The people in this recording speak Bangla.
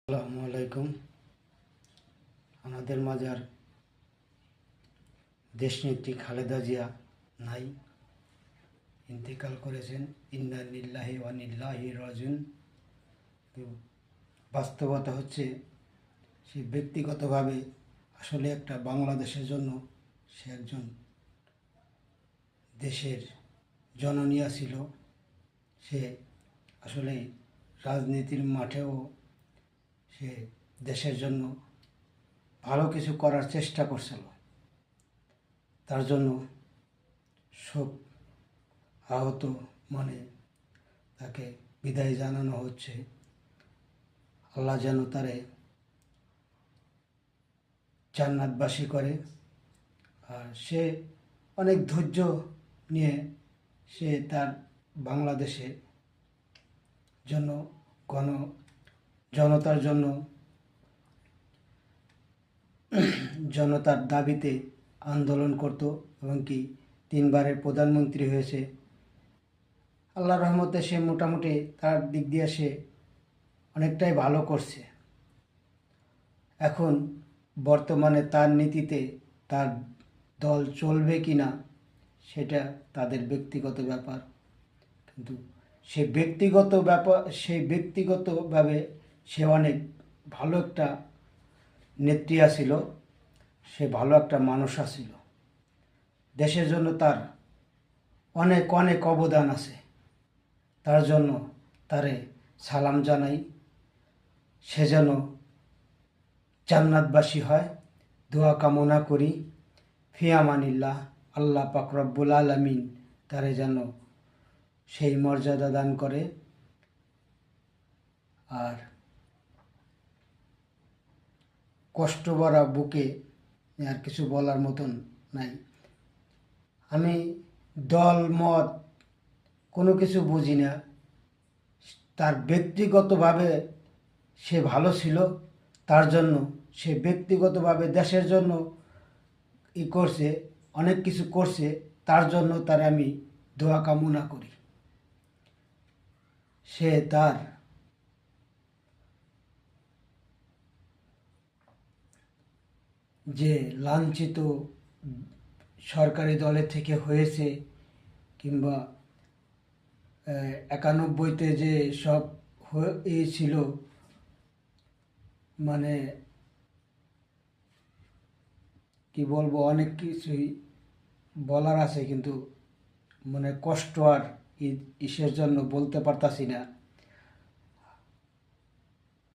আসসালামু আলাইকুম। আমাদের মাঝে আর দেশনেত্রী খালেদা জিয়া নাই, ইন্তেকাল করেছেন। ইন্না লিল্লাহি ওয়া ইন্না ইলাইহি রাজিউন। তো বাস্তবতা হচ্ছে সে ব্যক্তিগতভাবে আসলে একটা বাংলাদেশের জন্য সে একজন দেশের জননীয়া ছিল। সে আসলে রাজনীতির মাঠেও সে দেশের জন্য ভালো কিছু করার চেষ্টা করছিল। তার জন্য শোক আহত মনে তাকে বিদায় জানানো হচ্ছে। আল্লাহ যেন তারে জান্নাতবাসী করে। আর সে অনেক ধৈর্য নিয়ে সে তার বাংলাদেশে জন্য জনতার জন্য জনতার দাবিতে আন্দোলন করত এবং কি 3বারের প্রধানমন্ত্রী হয়েছে। আল্লাহর রহমতে সে মোটামুটি তার দিক দিয়ে সে অনেকটাই ভালো করছে। এখন বর্তমানে তার নীতিতে তার দল চলবে কি না সেটা তাদের ব্যক্তিগত ব্যাপার, কিন্তু ব্যক্তিগতভাবে সে অনেক ভালো একটা নেত্রী ছিল, সে ভালো একটা মানুষ ছিল। দেশের জন্য তার অনেক অনেক অবদান আছে। তার জন্য তারে সালাম জানাই। সে যেন জান্নাতবাসী হয়, দোয়া কামনা করি। ফি আমানিল্লাহ। আল্লাহ পাক রব্বুল আলামিন তারে যেন সেই মর্যাদা দান করে। আর কষ্ট ভরা বুকে আর কিছু বলার মতন নাই। আমি দল মত কোনো কিছু বুঝি না। তার ব্যক্তিগতভাবে সে ভালো ছিল, তার জন্য সে ব্যক্তিগতভাবে দেশের জন্য করছে, অনেক কিছু করছে। তার জন্য তার আমি দোয়া কামনা করি। সে তার যে লাঞ্ছিত সরকারি দলের থেকে হয়েছে, কিংবা 91-তে যে সব ছিল, মানে কি বলবো, অনেক কিছুই বলার আছে, কিন্তু মানে কষ্ট আর ইসের জন্য বলতে পারতাছি না।